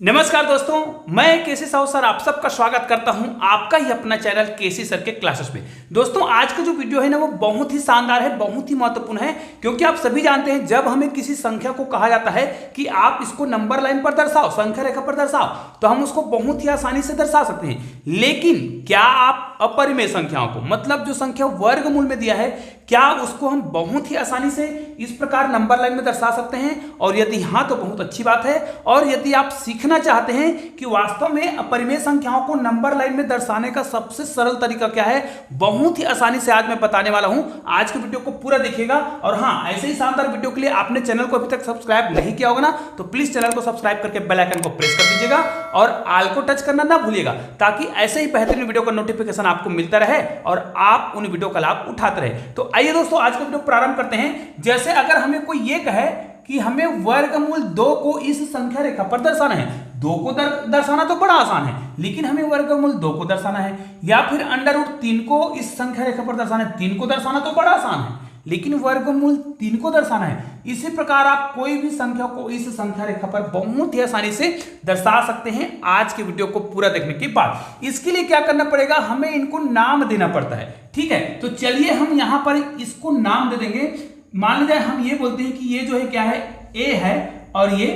नमस्कार दोस्तों, मैं केसी साहू सर आप सबका स्वागत करता हूं आपका ही अपना चैनल केसी सर के क्लासेस में। दोस्तों आज का जो वीडियो है ना वो बहुत ही शानदार है, बहुत ही महत्वपूर्ण है, क्योंकि आप सभी जानते हैं जब हमें किसी संख्या को कहा जाता है कि आप इसको नंबर लाइन पर दर्शाओ, संख्या रेखा पर दर्शाओ, तो हम उसको बहुत ही आसानी से दर्शा सकते हैं। लेकिन क्या आप अपरिमेय संख्याओं को, मतलब जो संख्या वर्गमूल में दिया है, क्या उसको हम बहुत ही आसानी से इस प्रकार नंबर लाइन में दर्शा सकते हैं? और यदि हाँ तो बहुत अच्छी बात है। और यदि आप सीखना चाहते हैं कि वास्तव में अपरिमेय संख्याओं को नंबर लाइन में दर्शाने का सबसे सरल तरीका क्या है, बहुत ही आसानी से आज मैं बताने वाला हूं। आज के वीडियो को पूरा देखिएगा। और हाँ, ऐसे ही शानदार वीडियो के लिए आपने चैनल को अभी तक सब्सक्राइब नहीं किया होगा ना, तो प्लीज चैनल को सब्सक्राइब करके बेल आइकन को प्रेस कर दीजिएगा और ऑल को टच करना ना भूलिएगा, ताकि ऐसे ही बेहतरीन वीडियो का नोटिफिकेशन आपको मिलता रहे और आप उन वीडियो का लाभ उठाते रहे। तो आइए दोस्तों आज का वीडियो प्रारंभ करते हैं। जैसे अगर हमें कोई ये कहे कि हमें वर्गमूल 2 को इस संख्या रेखा पर दर्शाना है, 2 को दर्शाना तो बड़ा आसान है, लेकिन हमें वर्गमूल 2 को दर्शाना है, या फिर अंडर रूट 3 को इस संख्या रेखा पर दर्शाना है, 3 को दर्शाना तो बड़ा आसान है, लेकिन वर्गमूल 3 को दर्शाना है। इसी प्रकार आप कोई भी संख्या को इस संख्या रेखा पर बहुत ही आसानी से दर्शा सकते हैं आज के वीडियो को पूरा देखने के बाद। इसके लिए क्या करना पड़ेगा, हमें इनको नाम देना पड़ता है। ठीक है, तो चलिए हम यहां पर इसको नाम दे देंगे। मान लीजिए हम ये बोलते हैं कि ये जो है क्या है, ए है और ये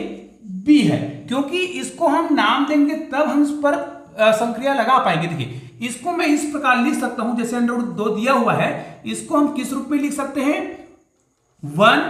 बी है। क्योंकि इसको हम नाम देंगे तब हम इस पर संक्रिया लगा पाएंगे। देखिए इसको मैं इस प्रकार लिख सकता हूं, जैसे अंडर रूट 2 दिया हुआ है, इसको हम किस रूप में लिख सकते हैं, 1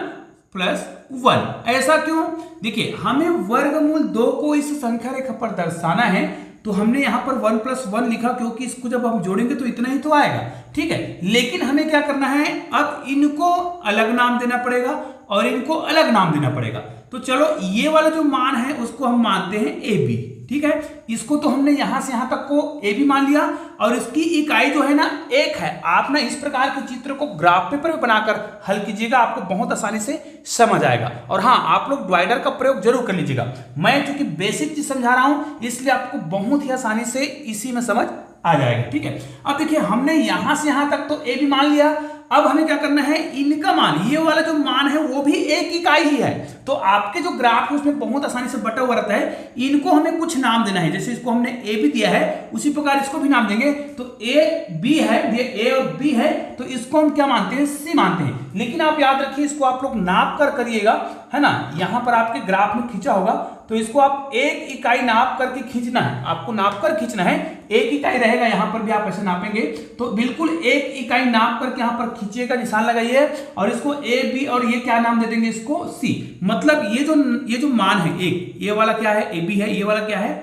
+ 1। ऐसा क्यों? देखिए हमें वर्गमूल 2 को इस संख्या रेखा पर दर्शाना है, तो हमने यहां पर 1 + 1 लिखा, क्योंकि इसको जब हम जोड़ेंगे तो इतना ही तो आएगा। ठीक है, लेकिन हमें क्या करना है, अब इनको अलग नाम देना पड़ेगा और इनको अलग नाम देना पड़ेगा। तो चलो ये वाला जो मान है उसको हम मानते हैं ए बी। ठीक है, इसको तो हमने यहां से यहां तक को ए बी मान लिया, और इसकी इकाई जो है ना 1 है। आप ना इस प्रकार के चित्र को ग्राफ पेपर में बनाकर हल कीजिएगा, आपको बहुत आसानी से समझ आएगा। और हाँ, आप लोग डिवाइडर का प्रयोग जरूर कर लीजिएगा। मैं चूंकि बेसिक चीज समझा रहा हूं, इसलिए आपको बहुत ही आसानी से इसी में समझ आ जाएगा। ठीक है, अब देखिए हमने यहां से यहां तक तो ए बी मान लिया। अब हमें क्या करना है, इनका मान, ये वाला जो मान है वो भी एक इकाई ही है। तो आपके जो ग्राफ है उसमें बहुत आसानी से बटा हुआ रहता है। इनको हमें कुछ नाम देना है, जैसे इसको हमने ए बी दिया है, उसी प्रकार इसको भी नाम देंगे। तो ए बी है, ये ए और बी है, तो इसको हम क्या मानते हैं, सी मानते हैं। लेकिन आप याद रखिए इसको आप लोग नाप कर करिएगा, है ना। यहां पर आपके ग्राफ में खींचा होगा, तो इसको आप एक इकाई नाप करके खींचना है, आपको नाप कर खींचना है। एक इकाई रहेगा, यहां पर भी आप ऐसे नापेंगे, तो बिल्कुल एक इकाई नाप करके यहां पर खींचिएगा, निशान लगाइए, और इसको ए बी और ये क्या नाम दे देंगे, इसको सी। मतलब ये जो मान है, एक ये वाला क्या है, ए बी है, ये वाला क्या है,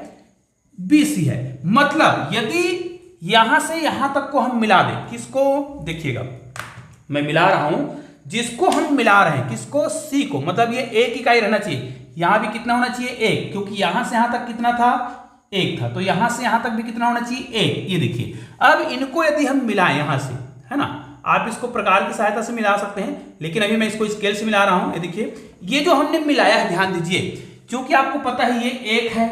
बी सी है। मतलब यदि यहां से यहां तक को हम मिला दें, किसको, देखिएगा मैं मिला रहा हूं, जिसको हम मिला रहे हैं, किसको, सी को, मतलब ये एक इकाई रहना चाहिए। यहां भी कितना होना चाहिए, 1, क्योंकि यहां से यहां तक कितना था, 1 था, तो यहां से यहां तक भी कितना होना चाहिए, 1। ये देखिए, अब इनको यदि हम मिलाएं यहां से, है ना, आप इसको प्रकार की सहायता से मिला सकते हैं, लेकिन अभी मैं इसको स्केल से मिला रहा हूं। ये देखिए, ये जो हमने मिलाया है, ध्यान दीजिए, क्योंकि आपको पता है ये 1 है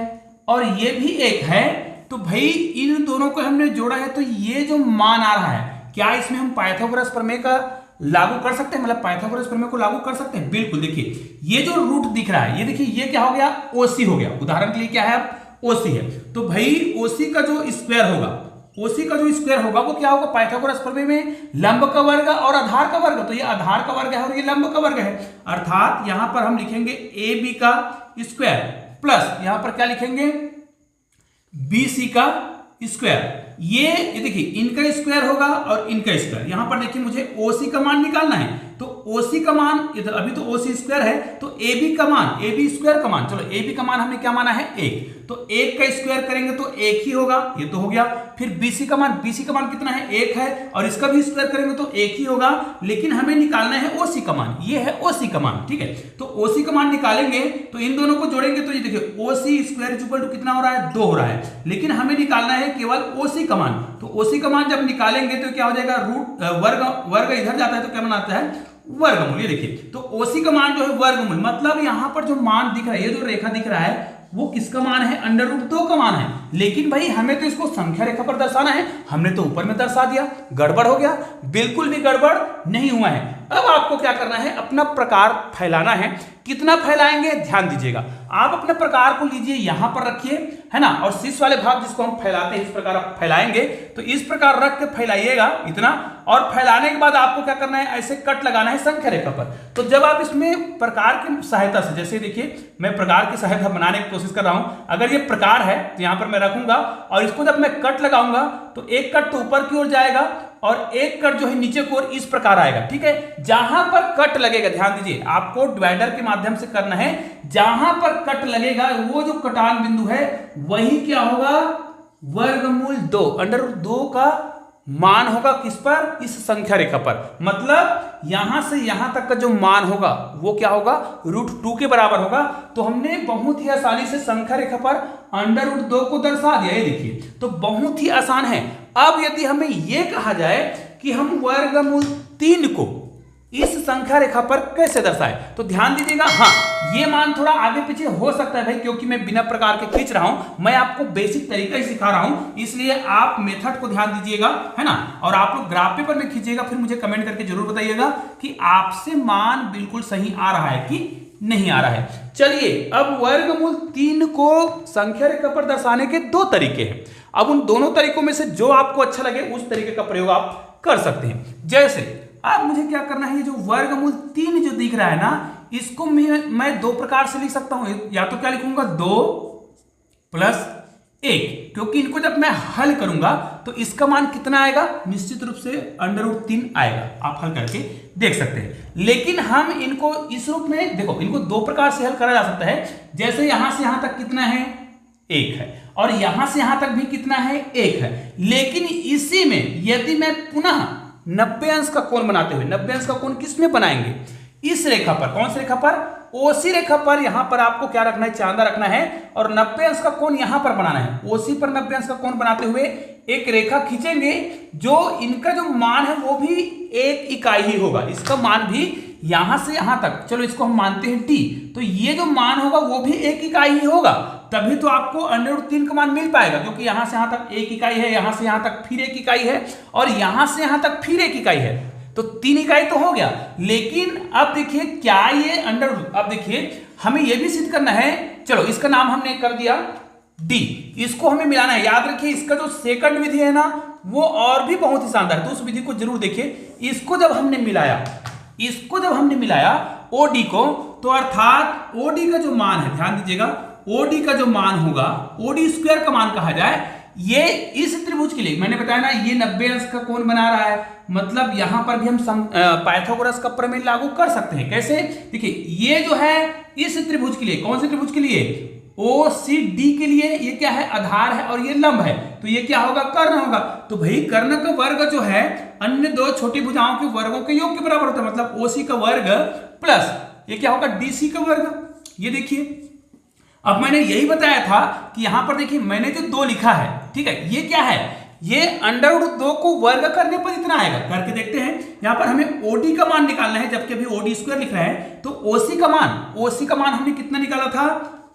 और ये भी 1 है, तो भाई इन दोनों को हमने जोड़ा है, तो ये जो मान आ रहा है, क्या इसमें हम पाइथागोरस प्रमेय का लागू कर सकते हैं, मतलब पाइथागोरस प्रमेय को लागू कर सकते हैं? बिल्कुल। देखिए ये जो रूट दिख रहा है, ये देखिए ये क्या हो गया, ओसी हो गया। उदाहरण के लिए क्या है, ओसी है, तो भाई ओसी का जो स्क्वायर होगा, ओसी का जो स्क्वायर होगा वो क्या होगा, पाइथागोरस प्रमेय में लंब का वर्ग और आधार का वर्ग। तो ये आधार का वर्ग है और ये लंब का वर्ग है, अर्थात यहां पर हम लिखेंगे ए बी का स्क्वायर प्लस यहां पर क्या लिखेंगे, बी सी का स्क्वायर। ये देखिए इनका स्क्वायर होगा और इनका स्क्वायर। यहां पर देखिए मुझे ओसी का मान निकालना है, तो ओसी का मान इधर, अभी तो ओसी स्क्वायर है, तो ए बी का मान, ए बी स्क्वायर का मान, चलो ए बी का मान हमने क्या माना है, 1, तो 1 का स्क्वायर करेंगे तो 1 ही होगा, ये तो हो गया। फिर बीसी का मान, बीसी का मान कितना है, 1 है, और इसका भी स्क्वायर करेंगे तो 1 ही होगा, लेकिन हमें निकालना है ओसी का मान, ये है ओसी का मान। ठीक है, तो ओसी का मान निकालेंगे तो इन दोनों को जोड़ेंगे, तो ये देखिए ओसी स्क्वायर इक्वल टू कितना हो रहा है, 2 हो रहा है, लेकिन हमें निकालना है केवल ओसी का मान। तो ओसी का मान जब निकालेंगे तो क्या हो जाएगा, रूट वर्ग इधर जाता है तो क्या बनाता है, वर्गमूल। ये देखिए, तो ओसी का मान जो है वर्गमूल, मतलब यहां पर जो मान दिख रहा है, ये जो रेखा दिख रहा है वो किसका मान है, अंडर रूट 2 का मान है। लेकिन भाई हमें तो इसको संख्या रेखा पर दर्शाना है, हमने तो ऊपर में दर्शा दिया, गड़बड़ हो गया? बिल्कुल भी गड़बड़ नहीं हुआ है। अब आपको क्या करना है, अपना प्रकार फैलाना है। कितना फैलाएंगे ध्यान दीजिएगा। आप अपने प्रकार को लीजिए, यहां पर रखिए, है ना, और शीर्ष वाले भाग जिसको हम फैलाते हैं इस प्रकार आप फैलाएंगे, तो इस प्रकार रख के फैलाइएगा इतना, और फैलाने के बाद आपको क्या करना है, ऐसे कट लगाना है संख्या रेखा पर। तो जब आप इसमें प्रकार की सहायता से, जैसे देखिए मैं प्रकार की सहायता बनाने की कोशिश कर रहा हूं, अगर ये प्रकार है तो यहां पर मैं रखूंगा, और इसको जब मैं कट लगाऊंगा तो एक कट तो ऊपर की ओर जाएगा और एक कट जो है नीचे की ओर इस प्रकार आएगा, ठीक है। जहां पर कट लगेगा, ध्यान दीजिए, आपको डिवाइडर के माध्यम से करना है, जहां पर कट लगेगा वो जो कटान बिंदु है वही क्या होगा, वर्गमूल 2, √2 का मान होगा किस पर, इस संख्या रेखा पर। मतलब यहां से यहां तक का जो मान होगा वो क्या होगा, √2 के बराबर होगा। तो हमने बहुत ही आसानी से संख्या रेखा पर √2 को दर्शा दिया, ये देखिए, तो बहुत ही आसान है। अब यदि हमें यह कहा जाए कि हम वर्गमूल 3 को इस संख्या रेखा पर कैसे दर्शाएं, तो ध्यान दीजिएगा, हाँ ये मान थोड़ा आगे पीछे हो सकता है भाई, क्योंकि मैं बिना प्रकार के खींच रहा हूं, मैं आपको बेसिक तरीका ही सिखा रहा हूं, इसलिए आप मेथड को ध्यान दीजिएगा, है ना। और आप लोग ग्राफ पेपर में खींचिएगा, फिर मुझे कमेंट करके जरूर बताइएगा कि आपसे मान बिल्कुल सही आ रहा है कि नहीं आ रहा है। चलिए, अब वर्गमूल 3 को संख्या रेखा पर दर्शाने के 2 तरीके हैं। अब उन दोनों तरीकों में से जो आपको अच्छा लगे उस तरीके का प्रयोग आप कर सकते हैं। जैसे अब मुझे क्या करना है, ये जो वर्गमूल 3 जो दिख रहा है ना, इसको मैं 2 प्रकार से लिख सकता हूं, या तो क्या लिखूंगा 2 + 1, क्योंकि इनको जब मैं हल करूंगा तो इसका मान कितना आएगा, निश्चित रूप से √3 आएगा, आप हल करके देख सकते हैं। लेकिन हम इनको इस रूप में देखो, इनको 2 प्रकार से हल करा जा सकता है। जैसे यहां से यहां तक कितना है, 1 है, और यहां से यहां तक भी कितना है, 1 है। लेकिन इसी में यदि मैं पुनः 90 अंश का कोण बनाते हुए, 90 अंश का कोण किस में बनाएंगे, इस रेखा पर, कौन सी रेखा पर, ओसी रेखा पर। यहां पर आपको क्या रखना है, चांदा रखना है, और 90 अंश का कोण यहां पर बनाना है। ओसी पर 90 अंश का कोण बनाते हुए एक रेखा खींचेंगे, जो इनका जो मान है वो भी 1 इकाई ही होगा, इसका मान भी यहां से यहां तक, चलो इसको हम मानते हैं t, तो ये जो मान होगा वो भी 1 इकाई ही होगा, तभी तो आपको √3 का मान मिल पाएगा, क्योंकि यहां से यहां तक 1 इकाई है, यहां से यहां तक फिर 1 इकाई है, और यहां से यहां तक फिर 1 इकाई है, तो 3 इकाई तो हो गया। लेकिन अब देखिए क्या ये अब देखिए हमें यह भी सिद्ध करना है, चलो इसका नाम हमने कर दिया d, इसको हमें मिलाना है। याद रखिए इसका जो सेकंड विधि है ना वो और भी बहुत ही शानदार है, तो उस विधि को जरूर देखिए। इसको जब हमने मिलाया OD को, तो अर्थात OD का जो मान है, ध्यान दीजिएगा, OD का जो मान होगा, OD² का मान कहा जाए, ये इस त्रिभुज के लिए मैंने बताया ना, ये 90 अंश का कोण बना रहा है, मतलब यहां पर भी हम पाइथागोरस का प्रमेय लागू कर सकते हैं। कैसे, देखिए ये जो है इस त्रिभुज के लिए, कौन से त्रिभुज के लिए, OCD के लिए, ये क्या है, आधार है और ये लंब है, तो ये क्या होगा, कर्ण होगा। तो भाई कर्ण का वर्ग जो है अन्य 2 छोटी भुजाओं के वर्गों के योग के बराबर होता है, मतलब OC का वर्ग प्लस ये क्या होगा, DC का वर्ग। ये देखिए, अब मैंने यही बताया था कि यहां पर देखिए मैंने जो 2 लिखा है, ठीक है, ये क्या है, ये √2 को वर्ग करने पर इतना आएगा, करके देखते हैं। यहां पर हमें OD का मान निकालना है, जबकि अभी OD² लिख रहे हैं, तो OC का मान हमने कितना निकाला था,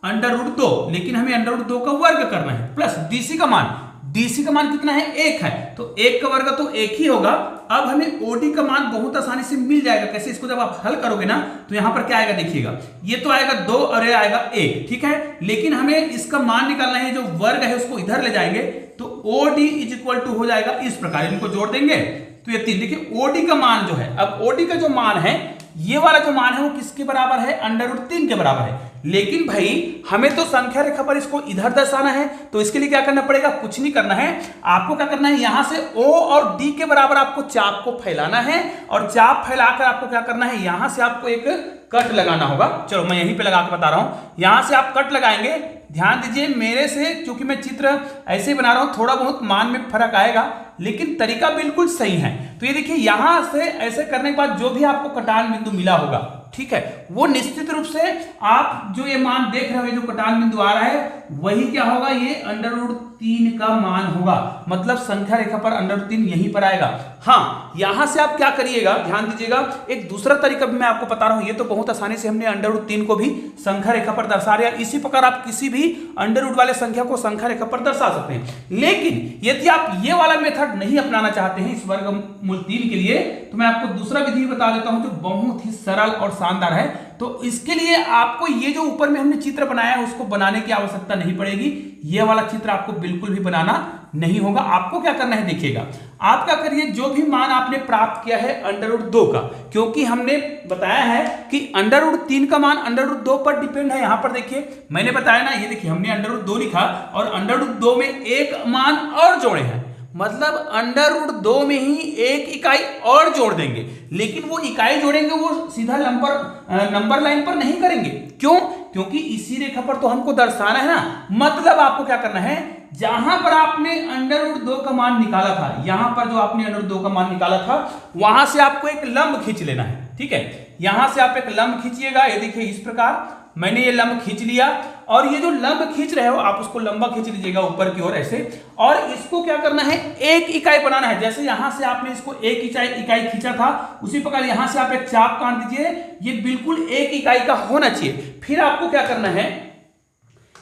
√2, लेकिन हमें √2 का वर्ग करना है, प्लस DC का मान कितना है, 1 है, तो 1 का वर्ग तो 1 ही होगा। अब हमें OD का मान बहुत आसानी से मिल जाएगा। कैसे, इसको जब आप हल करोगे ना तो यहां पर क्या आएगा, देखिएगा, ये तो आएगा 2 और ये आएगा 1, ठीक है। लेकिन हमें इसका मान निकालना है, जो वर्ग है उसको इधर ले जाएंगे, तो OD = हो जाएगा इस प्रकार, इनको जोड़ देंगे तो ये 3। देखिए OD का मान जो है, अब OD का जो मान है, ये वाला जो मान है वो किसके बराबर है, √3 के बराबर है। लेकिन भाई हमें तो संख्या रेखा पर इसको इधर दर्शाना है, तो इसके लिए क्या करना पड़ेगा, कुछ नहीं करना है, आपको क्या करना है, यहां से O और D के बराबर आपको चाप को फैलाना है, और चाप फैलाकर आपको क्या करना है, यहां से आपको एक कट लगाना होगा। चलो मैं यहीं पे लगा के बता रहा हूं, यहां से आप कट लगाएंगे। ध्यान दीजिए मेरे से, क्योंकि मैं चित्र ऐसे बना रहा हूं, थोड़ा बहुत मान में फर्क आएगा, लेकिन तरीका बिल्कुल सही है। तो ये देखिए यहां से ऐसे करने के बाद जो भी आपको कटान बिंदु मिला होगा, ठीक है, वो निश्चित रूप से आप जो ये मान देख रहे हो, जो कटान बिंदु आ रहा है, वही क्या होगा, ये √3 का मान होगा, मतलब संख्या रेखा पर √3 यहीं पर आएगा। हाँ, यहां से आप क्या करिएगा, ध्यान दीजिएगा, एक दूसरा तरीका भी मैं आपको बता रहा हूं, ये तो बहुत आसानी से हमने √3 को भी संख्या रेखा पर दर्शा दिया। इसी प्रकार आप किसी भी अंडर वाले संख्या को संख्या रेखा पर दर्शा सकते हैं। लेकिन यदि आप ये वाला मेथड नहीं अपनाना चाहते हैं इस वर्गमूल 3 के लिए, तो मैं आपको दूसरा विधि बता देता हूं, जो बहुत ही सरल और शानदार है, तो इसके लिए आपको ये जो ऊपर में हमने चित्र बनाया है उसको बनाने की आवश्यकता नहीं पड़ेगी। ये वाला चित्र आपको बिल्कुल भी बनाना नहीं होगा। आपको क्या करना है, देखिएगा आप क्या करिए, जो भी मान आपने प्राप्त किया है √2 का, क्योंकि हमने बताया है कि √3 का मान √2 पर डिपेंड है। यहां पर देखिए मैंने बताया ना, ये देखिए हमने √2 लिखा और √2 में एक मान और जोड़े हैं, मतलब √2 में ही एक इकाई और जोड़ देंगे, लेकिन वो इकाई जोड़ेंगे वो सीधा नंबर लाइन पर नहीं करेंगे। क्यों? क्योंकि इसी रेखा पर तो हमको दर्शाना है ना। मतलब आपको क्या करना है, जहां पर आपने √2 का मान निकाला था, यहां पर जो आपने √2 का मान निकाला था वहां से आपको एक लंब खींच लेना है। ठीक है, यहां से आप एक लंब खींचिएगा। ये देखिए इस प्रकार मैंने ये लंब खींच लिया और ये जो लंब खींच रहे हो आप उसको लंबा खींच लीजिएगा ऊपर की ओर ऐसे, और इसको क्या करना है, एक इकाई बनाना है। जैसे यहां से आपने इसको एक इकाई खींचा था, उसी प्रकार यहां से आप एक चाप काट दीजिए, ये बिल्कुल एक इकाई का होना चाहिए। फिर आपको क्या करना है,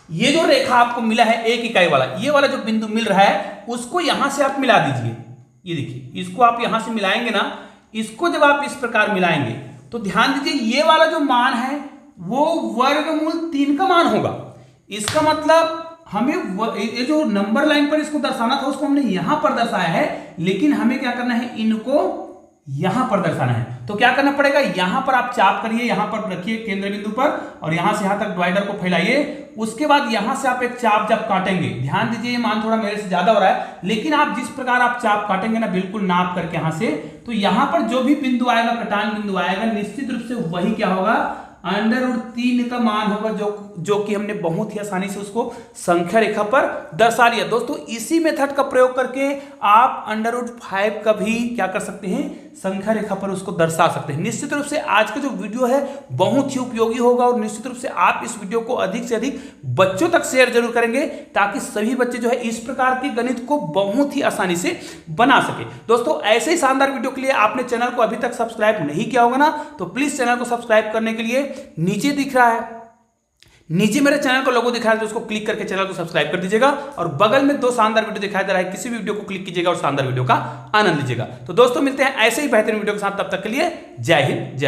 ये जो रेखा आपको मिला है एक इकाई वाला, ये वाला जो बिंदु मिल रहा है उसको यहां से आप मिला दीजिए। ये देखिए इसको आप यहां से मिलाएंगे ना, इसको जब आप इस प्रकार मिलाएंगे तो ध्यान दीजिए ये वाला जो मान है वो वर्गमूल 3 का मान होगा। इसका मतलब हमें ये जो नंबर लाइन पर इसको दर्शाना था उसको हमने यहां पर दर्शाया है, लेकिन हमें क्या करना है, इनको यहां पर दर्शाना है। तो क्या करना पड़ेगा, यहां पर आप चाप करिए, यहां पर रखिए केंद्र बिंदु पर और यहां से यहां तक डिवाइडर को फैलाइए। उसके बाद यहां से आप एक चाप जब काटेंगे, ध्यान दीजिए ये मान थोड़ा मेरे से ज्यादा हो रहा है, लेकिन आप जिस प्रकार आप चाप काटेंगे ना बिल्कुल नाप करके यहां से, तो यहां पर जो भी बिंदु आएगा, कटान बिंदु आएगा, निश्चित रूप से वही क्या होगा, √3 का मान होगा, जो कि हमने बहुत ही आसानी से उसको संख्या रेखा पर दर्शा लिया। दोस्तों इसी मेथड का प्रयोग करके आप √5 का भी क्या कर सकते हैं, संख्या रेखा पर उसको दर्शा सकते हैं। निश्चित रूप से आज का जो वीडियो है बहुत ही उपयोगी होगा और निश्चित रूप से आप इस वीडियो को अधिक से अधिक बच्चों तक शेयर जरूर करेंगे, ताकि सभी बच्चे जो है इस प्रकार के गणित को बहुत ही आसानी से बना सके। दोस्तों ऐसे ही शानदार वीडियो के लिए आपने चैनल को अभी तक सब्सक्राइब नहीं किया होगा ना, तो प्लीज चैनल को सब्सक्राइब करने के लिए नीचे दिख रहा है, नीचे मेरे चैनल का लोगो दिखा है, तो उसको क्लिक करके चैनल को सब्सक्राइब कर दीजिएगा और बगल में 2 शानदार वीडियो दिखाई दे रहा है, किसी भी वीडियो को क्लिक कीजिएगा और शानदार वीडियो का आनंद लीजिएगा। तो दोस्तों मिलते हैं ऐसे ही बेहतरीन वीडियो के साथ, तब तक के लिए जय हिंद जय भारत।